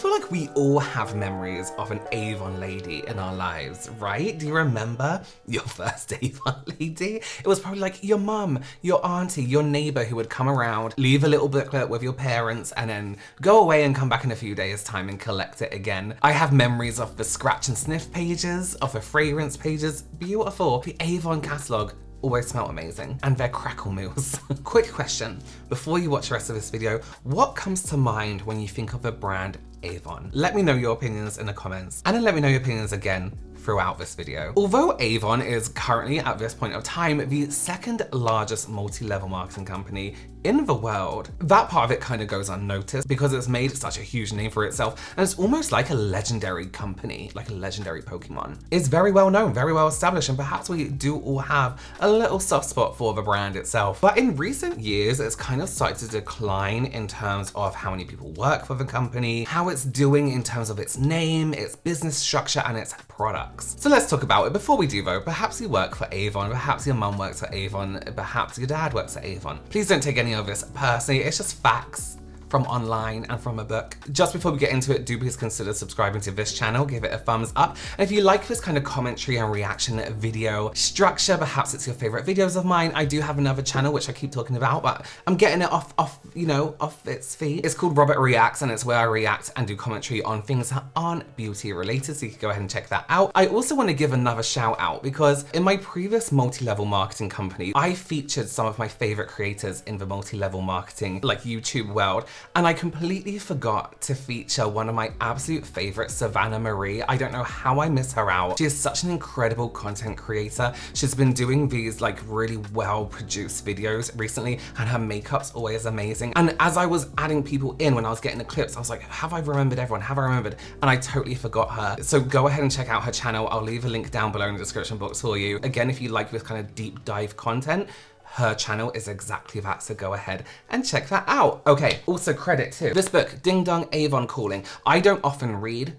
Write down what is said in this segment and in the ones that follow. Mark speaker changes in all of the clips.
Speaker 1: feel like we all have memories of an Avon lady in our lives, right? Do you remember your first Avon lady? It was probably like your mum, your auntie, your neighbor who would come around, leave a little booklet with your parents, and then go away and come back in a few days' time and collect it again. I have memories of the scratch and sniff pages, of the fragrance pages. Beautiful. The Avon catalogue always smell amazing, and their crackle meals. Quick question, before you watch the rest of this video, what comes to mind when you think of the brand Avon? Let me know your opinions in the comments, and then let me know your opinions again throughout this video. Although Avon is currently, at this point of time, the second largest multi-level marketing company in the world, that part of it kind of goes unnoticed because it's made such a huge name for itself, and it's almost like a legendary company, like a legendary Pokemon. It's very well known, very well established, and perhaps we do all have a little soft spot for the brand itself. But in recent years, it's kind of started to decline in terms of how many people work for the company, how it's doing in terms of its name, its business structure, and its products. So let's talk about it. Before we do though, perhaps you work for Avon, perhaps your mum works at Avon, perhaps your dad works at Avon. Please don't take any of this personally, it's just facts from online and from a book. Just before we get into it, do please consider subscribing to this channel, give it a thumbs up. And if you like this kind of commentary and reaction video structure, perhaps it's your favorite videos of mine, I do have another channel which I keep talking about, but I'm getting it off its feet. It's called RobertWLSH, and it's where I react and do commentary on things that aren't beauty related, so you can go ahead and check that out. I also want to give another shout out because in my previous multi-level marketing company, I featured some of my favorite creators in the multi-level marketing, like YouTube world, and I completely forgot to feature one of my absolute favorites, Savannah Marie. I don't know how I miss her out. She is such an incredible content creator. She's been doing these like really well produced videos recently, and her makeup's always amazing. And as I was adding people in when I was getting the clips, I was like, have I remembered everyone? Have I remembered? And I totally forgot her. So go ahead and check out her channel. I'll leave a link down below in the description box for you. Again, if you like this kind of deep dive content, her channel is exactly that, so go ahead and check that out. Okay, also credit to this book, Ding Dong Avon Calling. I don't often read,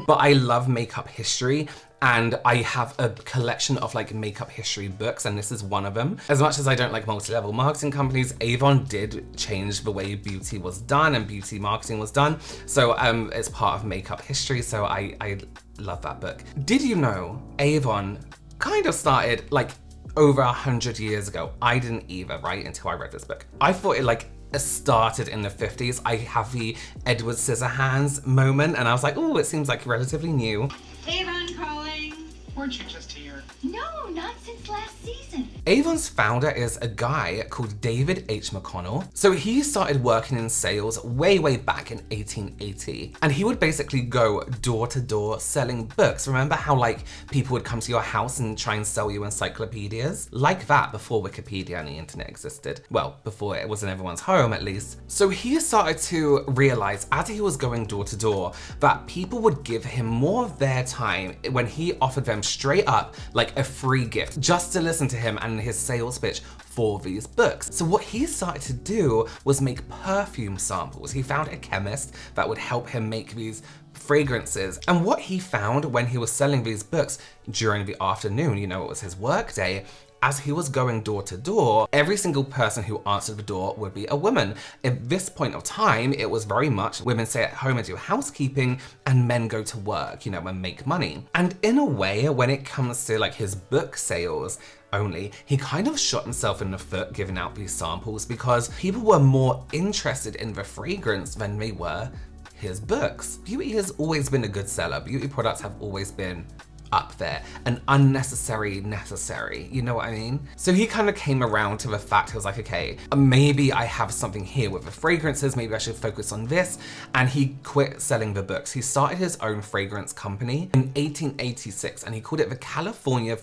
Speaker 1: but I love makeup history, and I have a collection of like makeup history books, and this is one of them. As much as I don't like multi-level marketing companies, Avon did change the way beauty was done and beauty marketing was done. So it's part of makeup history, so I love that book. Did you know Avon kind of started like over 100 years ago? I didn't either, right, until I read this book. I thought it like started in the 50s. I have the Edward Scissorhands moment, and I was like, oh, it seems like relatively new.
Speaker 2: Avon calling.
Speaker 3: Weren't you just here?
Speaker 2: No, not since last season.
Speaker 1: Avon's founder is a guy called David H. McConnell. So he started working in sales way back in 1880. And he would basically go door to door selling books. Remember how like people would come to your house and try and sell you encyclopedias? Like that before Wikipedia and the internet existed. Well, before it was in everyone's home at least. So he started to realize as he was going door to door that people would give him more of their time when he offered them straight up like a free gift just to listen to him and his sales pitch for these books. So what he started to do was make perfume samples. He found a chemist that would help him make these fragrances. And what he found when he was selling these books during the afternoon, you know, it was his work day, as he was going door to door, every single person who answered the door would be a woman. At this point of time, it was very much women stay at home and do housekeeping, and men go to work, you know, and make money. And in a way, when it comes to like his book sales only, he kind of shot himself in the foot giving out these samples because people were more interested in the fragrance than they were his books. Beauty has always been a good seller. Beauty products have always been up there and unnecessary necessary, you know what I mean? So he kind of came around to the fact, he was like, okay, maybe I have something here with the fragrances, maybe I should focus on this, and he quit selling the books. He started his own fragrance company in 1886 and he called it the California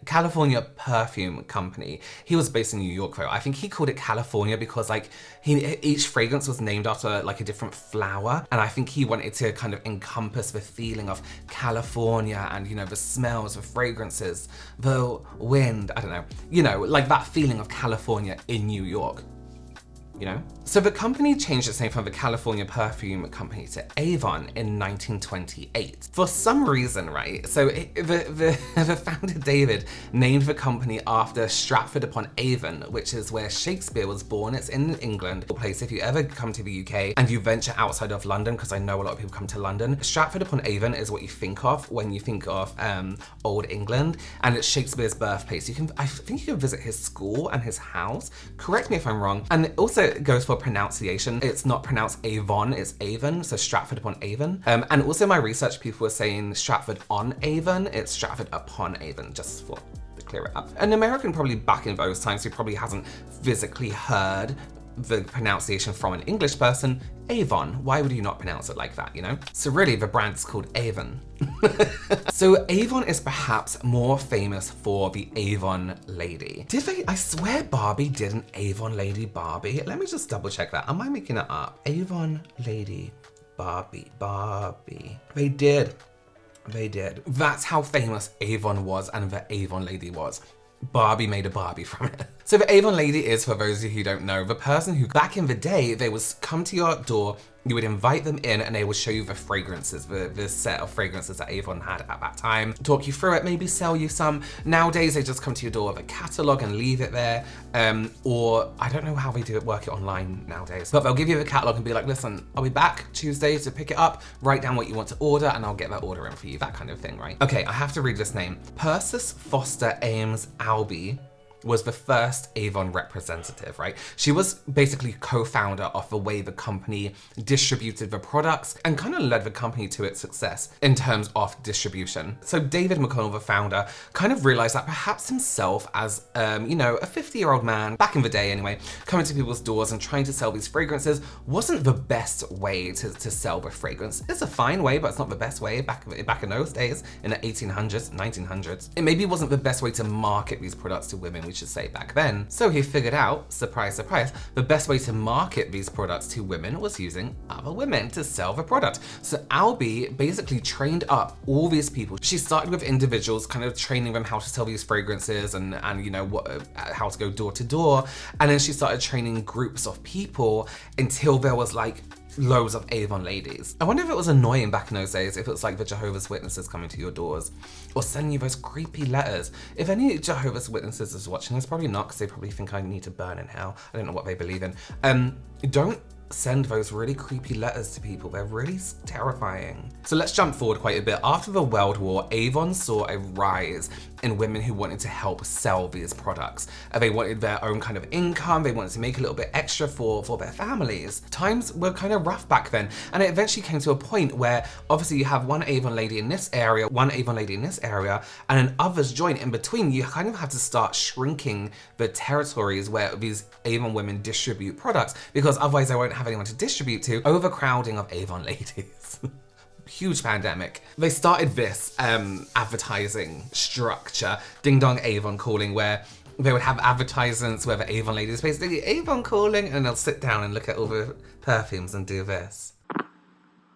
Speaker 1: California Perfume Company. He was based in New York though. I think he called it California because like each fragrance was named after like a different flower, and I think he wanted to kind of encompass the feeling of California and, you know, the smells, the fragrances, the wind, I don't know, you know, like that feeling of California in New York. you know? So the company changed its name from the California Perfume Company to Avon in 1928. For some reason, right? So the founder David named the company after Stratford-upon-Avon, which is where Shakespeare was born. It's in England. A place, if you ever come to the UK and you venture outside of London, because I know a lot of people come to London, Stratford-upon-Avon is what you think of when you think of Old England, and it's Shakespeare's birthplace. I think you can visit his school and his house. Correct me if I'm wrong. And it also goes for pronunciation. It's not pronounced Avon, it's Avon, so Stratford-upon-Avon. And also my research people were saying Stratford-on-Avon, it's Stratford-upon-Avon, just for to clear it up. An American probably back in those times who probably hasn't physically heard the pronunciation from an English person, Avon. Why would you not pronounce it like that, you know? So really, the brand is called Avon. So Avon is perhaps more famous for the Avon Lady. I swear Barbie did an Avon Lady Barbie. Let me just double check that. Am I making it up? Avon Lady Barbie. They did. That's how famous Avon was and the Avon Lady was. Barbie made a Barbie from it. So the Avon Lady is, for those of you who don't know, the person who back in the day, they would come to your door, you would invite them in and they would show you the fragrances, the set of fragrances that Avon had at that time, talk you through it, maybe sell you some. Nowadays, they just come to your door with a catalog and leave it there. Or I don't know how they work it online nowadays, but they'll give you the catalog and be like, listen, I'll be back Tuesday to pick it up, write down what you want to order and I'll get that order in for you, that kind of thing, right? Okay, I have to read this name. Persis Foster Ames Albee was the first Avon representative, right? She was basically co-founder of the way the company distributed the products and kind of led the company to its success in terms of distribution. So David McConnell, the founder, kind of realized that perhaps himself as, you know, a 50-year-old man, back in the day anyway, coming to people's doors and trying to sell these fragrances wasn't the best way to sell the fragrance. It's a fine way, but it's not the best way back in those days, in the 1800s, 1900s. It maybe wasn't the best way to market these products to women, should say, back then. So he figured out, surprise, surprise, the best way to market these products to women was using other women to sell the product. So Albee basically trained up all these people. She started with individuals, kind of training them how to sell these fragrances and you know, how to go door to door. And then she started training groups of people until there was like loads of Avon ladies. I wonder if it was annoying back in those days, if it was like the Jehovah's Witnesses coming to your doors or sending you those creepy letters. If any Jehovah's Witnesses is watching this, probably not, because they probably think I need to burn in hell. I don't know what they believe in. Don't send those really creepy letters to people. They're really terrifying. So let's jump forward quite a bit. After the World War, Avon saw a rise in women who wanted to help sell these products. They wanted their own kind of income. They wanted to make a little bit extra for their families. Times were kind of rough back then. And it eventually came to a point where obviously you have one Avon lady in this area, one Avon lady in this area, and then others join in between. You kind of have to start shrinking the territories where these Avon women distribute products, because otherwise they won't have anyone to distribute to. Overcrowding of Avon ladies. Huge pandemic. They started this advertising structure, Ding Dong Avon Calling, where they would have advertisements where the Avon ladies basically Avon Calling, and they'll sit down and look at all the perfumes and do this.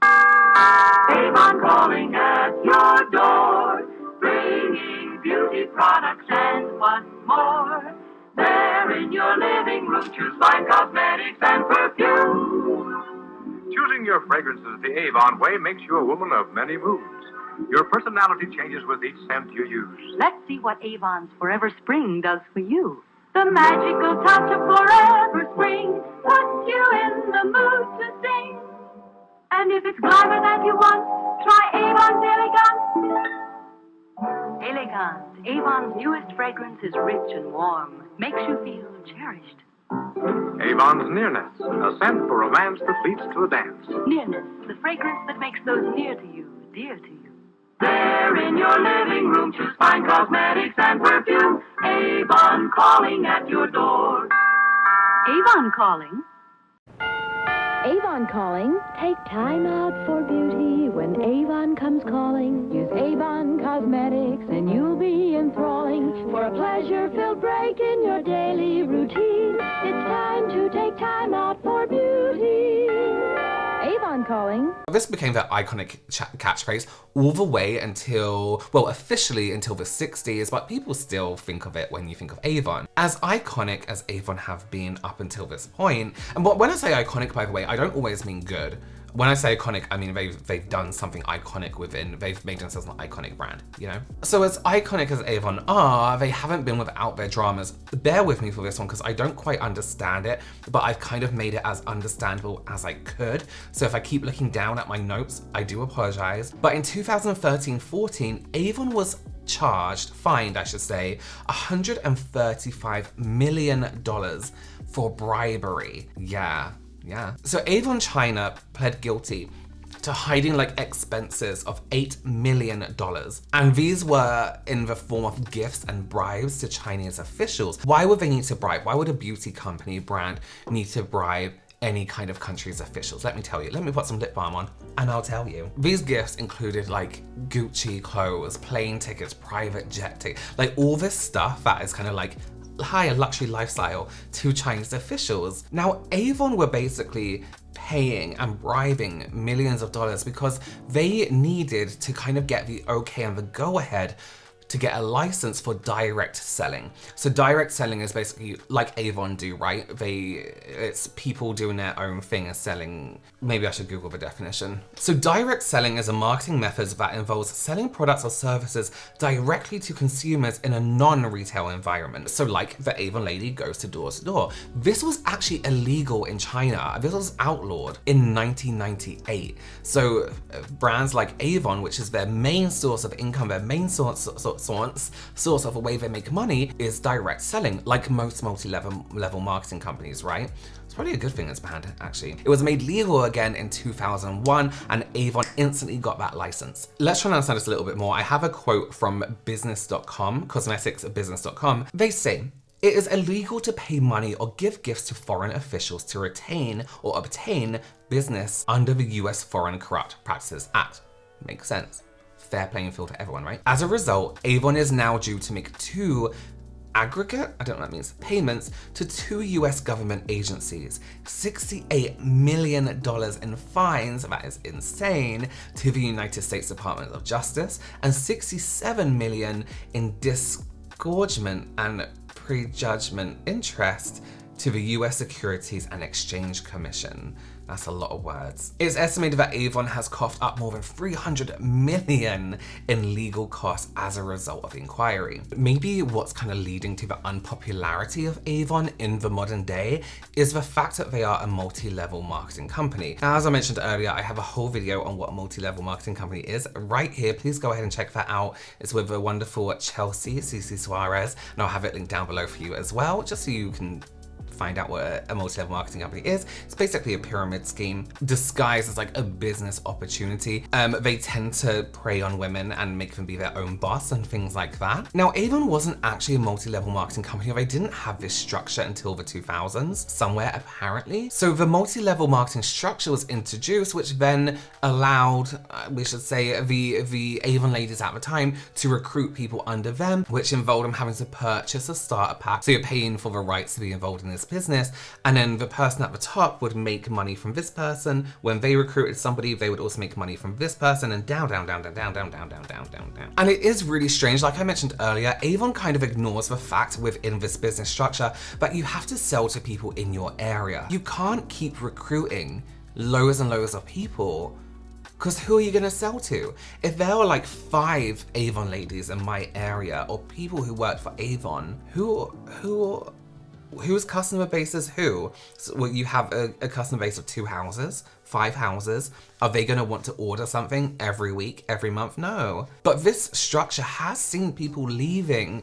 Speaker 3: Avon calling at your door, bringing beauty products and what's more. There in your living room, choose fine cosmetics and perfume.
Speaker 4: Choosing your fragrances the Avon way makes you a woman of many moods. Your personality changes with each scent you use.
Speaker 5: Let's see what Avon's Forever Spring does for you. The magical touch of Forever Spring puts you in the mood to sing. And if it's glamour that you want, try Avon's Elegance. Elegance, Avon's newest fragrance, is rich and warm. Makes you feel cherished.
Speaker 4: Avon's Nearness, a scent for romance that leads to a dance.
Speaker 5: Nearness, the fragrance that makes those near to you dear to you.
Speaker 3: There in your living room, choose fine cosmetics and perfume. Avon calling at your door.
Speaker 5: Avon calling?
Speaker 6: Avon calling. Take time out for beauty when Avon comes calling. Use Avon Cosmetics and you'll be enthralling. For a pleasure-filled break in your daily routine, it's time to take time out for beauty. Avon calling.
Speaker 1: This became their iconic catchphrase all the way until, well, officially until the 60s, but people still think of it when you think of Avon. As iconic as Avon have been up until this point, and when I say iconic, by the way, I don't always mean good. When I say iconic, I mean they've done something iconic they've made themselves an iconic brand, you know? So as iconic as Avon are, they haven't been without their dramas. Bear with me for this one because I don't quite understand it, but I've kind of made it as understandable as I could. So if I keep looking down at my notes, I do apologize. But in 2013-14, Avon was fined, I should say, $135 million for bribery. Yeah. So Avon China pled guilty to hiding like expenses of $8 million. And these were in the form of gifts and bribes to Chinese officials. Why would they need to bribe? Why would a beauty company brand need to bribe any kind of country's officials? Let me tell you. Let me put some lip balm on and I'll tell you. These gifts included like Gucci clothes, plane tickets, private jet tickets, like all this stuff that is kind of like higher luxury lifestyle to Chinese officials. Now, Avon were basically paying and bribing millions of dollars because they needed to kind of get the okay and the go-ahead to get a license for direct selling. So direct selling is basically like Avon do, right? It's people doing their own thing and selling. Maybe I should Google the definition. So direct selling is a marketing method that involves selling products or services directly to consumers in a non-retail environment. So like the Avon lady goes to door. This was actually illegal in China. This was outlawed in 1998. So brands like Avon, which is their main source of income, their main source of a way they make money is direct selling, like most multi-level marketing companies, right? It's probably a good thing it's banned, actually. It was made legal again in 2001 and Avon instantly got that license. Let's try and understand this a little bit more. I have a quote from business.com, cosmeticsbusiness.com. They say, "It is illegal to pay money or give gifts to foreign officials to retain or obtain business under the US Foreign Corrupt Practices Act." Makes sense. Fair playing field to everyone, right? As a result, Avon is now due to make aggregate, I don't know what that means, payments to 2 US government agencies, $68 million in fines, that is insane, to the United States Department of Justice, and $67 million in disgorgement and prejudgment interest to the US Securities and Exchange Commission. That's a lot of words. It's estimated that Avon has coughed up more than $300 million in legal costs as a result of the inquiry. Maybe what's kind of leading to the unpopularity of Avon in the modern day is the fact that they are a multi-level marketing company. Now, as I mentioned earlier, I have a whole video on what a multi-level marketing company is right here. Please go ahead and check that out. It's with the wonderful Chelsea Suarez, and I'll have it linked down below for you as well, just so you can find out what a multi-level marketing company is. It's basically a pyramid scheme disguised as like a business opportunity. They tend to prey on women and make them be their own boss and things like that. Now, Avon wasn't actually a multi-level marketing company. They didn't have this structure until the 2000s, somewhere apparently. So the multi-level marketing structure was introduced, which then allowed, we should say, the Avon ladies at the time to recruit people under them, which involved them having to purchase a starter pack. So you're paying for the rights to be involved in this business, and then the person at the top would make money from this person. When they recruited somebody, they would also make money from this person, and down. And it is really strange, like I mentioned earlier, Avon kind of ignores the fact within this business structure that you have to sell to people in your area. You can't keep recruiting loads and loads of people, because who are you going to sell to? If there are like 5 Avon ladies in my area, or people who work for Avon, whose customer base is who? So, well, you have a customer base of 2 houses, 5 houses. Are they gonna want to order something every week, every month? No. But this structure has seen people leaving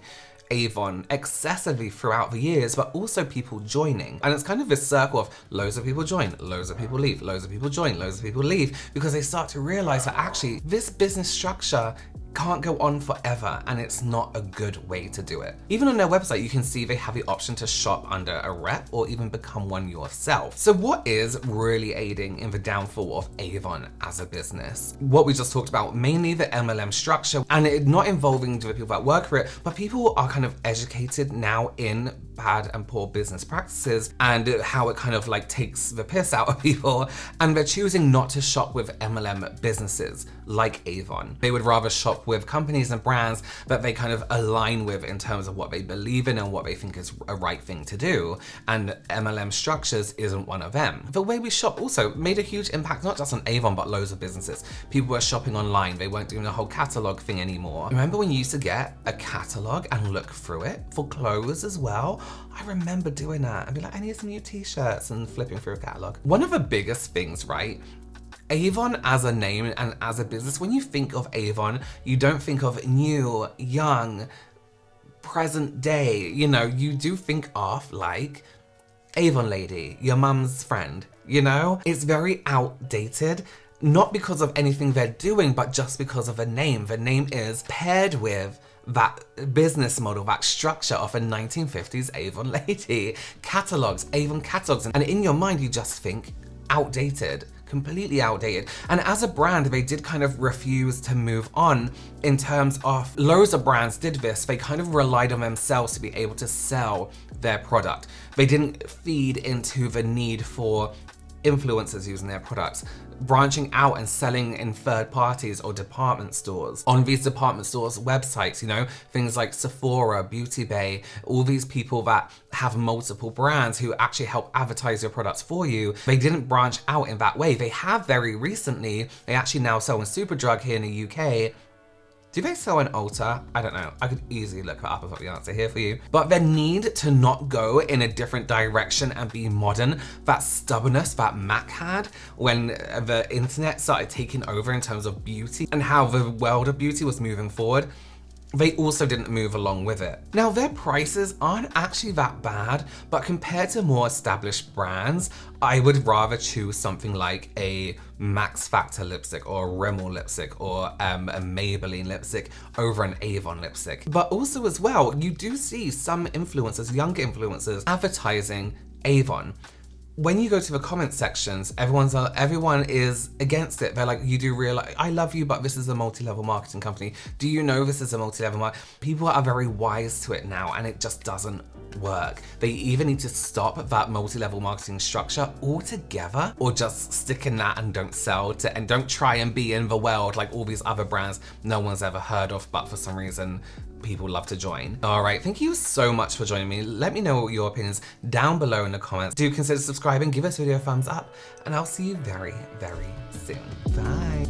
Speaker 1: Avon excessively throughout the years, but also people joining. And it's kind of this circle of loads of people join, loads of people leave, loads of people join, loads of people leave, because they start to realize that actually this business structure can't go on forever, and it's not a good way to do it. Even on their website, you can see they have the option to shop under a rep or even become one yourself. So what is really aiding in the downfall of Avon as a business? What we just talked about, mainly the MLM structure, and it not involving the people that work for it, but people are kind of educated now in bad and poor business practices and how it kind of like takes the piss out of people, and they're choosing not to shop with MLM businesses like Avon. They would rather shop with companies and brands that they kind of align with in terms of what they believe in and what they think is a right thing to do, and MLM structures isn't one of them. The way we shop also made a huge impact, not just on Avon, but loads of businesses. People were shopping online, they weren't doing the whole catalog thing anymore. Remember when you used to get a catalog and look through it for clothes as well? I remember doing that and be like, I need some new t-shirts, and flipping through a catalog. One of the biggest things, right? Avon as a name and as a business, when you think of Avon, you don't think of new, young, present day. You know, you do think of like Avon lady, your mum's friend, you know? It's very outdated, not because of anything they're doing, but just because of a name. The name is paired with that business model, that structure of a 1950s Avon lady. Catalogs, Avon catalogs, and in your mind you just think outdated, completely outdated. And as a brand, they did kind of refuse to move on in terms of, loads of brands did this, they kind of relied on themselves to be able to sell their product. They didn't feed into the need for influencers using their products, branching out and selling in third parties or department stores. On these department stores' websites, you know, things like Sephora, Beauty Bay, all these people that have multiple brands who actually help advertise your products for you, they didn't branch out in that way. They have very recently. They actually now sell in Superdrug here in the UK. Do they sell in Ulta? I don't know. I could easily look that up and put the answer here for you. But the need to not go in a different direction and be modern, that stubbornness that Mac had when the internet started taking over in terms of beauty and how the world of beauty was moving forward, they also didn't move along with it. Now, their prices aren't actually that bad, but compared to more established brands, I would rather choose something like a Max Factor lipstick or a Rimmel lipstick or a Maybelline lipstick over an Avon lipstick. But also as well, you do see some influencers, younger influencers, advertising Avon. When you go to the comment sections, everyone is against it. They're like, you do realize, I love you, but this is a multi-level marketing company. Do you know this is a multi-level market? People are very wise to it now, and it just doesn't work. They either need to stop that multi-level marketing structure altogether, or just stick in that and don't sell to, and don't try and be in the world like all these other brands no one's ever heard of, but for some reason people love to join. All right, thank you so much for joining me. Let me know your opinions down below in the comments. Do consider subscribing, give this video a thumbs up, and I'll see you very, very soon. Bye.